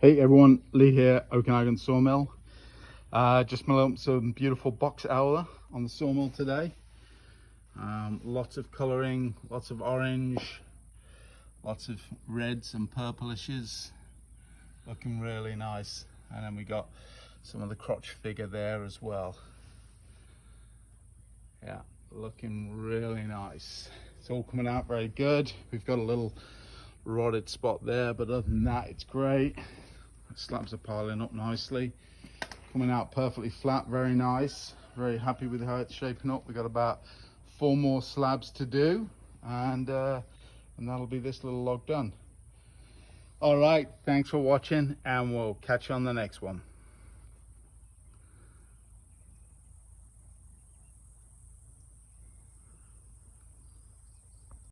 Hey everyone, Lee here, Okanagan Sawmill. Just milling up some beautiful box owler on the sawmill today. Lots of colouring, lots of orange, lots of reds and purplishes, looking really nice. And then we got some of the crotch figure there as well. Yeah, looking really nice. It's all coming out very good. We've got a little rotted spot there, but other than that, it's great. Slabs are piling up nicely, coming out perfectly flat, very nice. Very happy with how it's shaping up. We've got about 4 more slabs to do, and that'll be this little log done. All right, thanks for watching, and we'll catch you on the next one.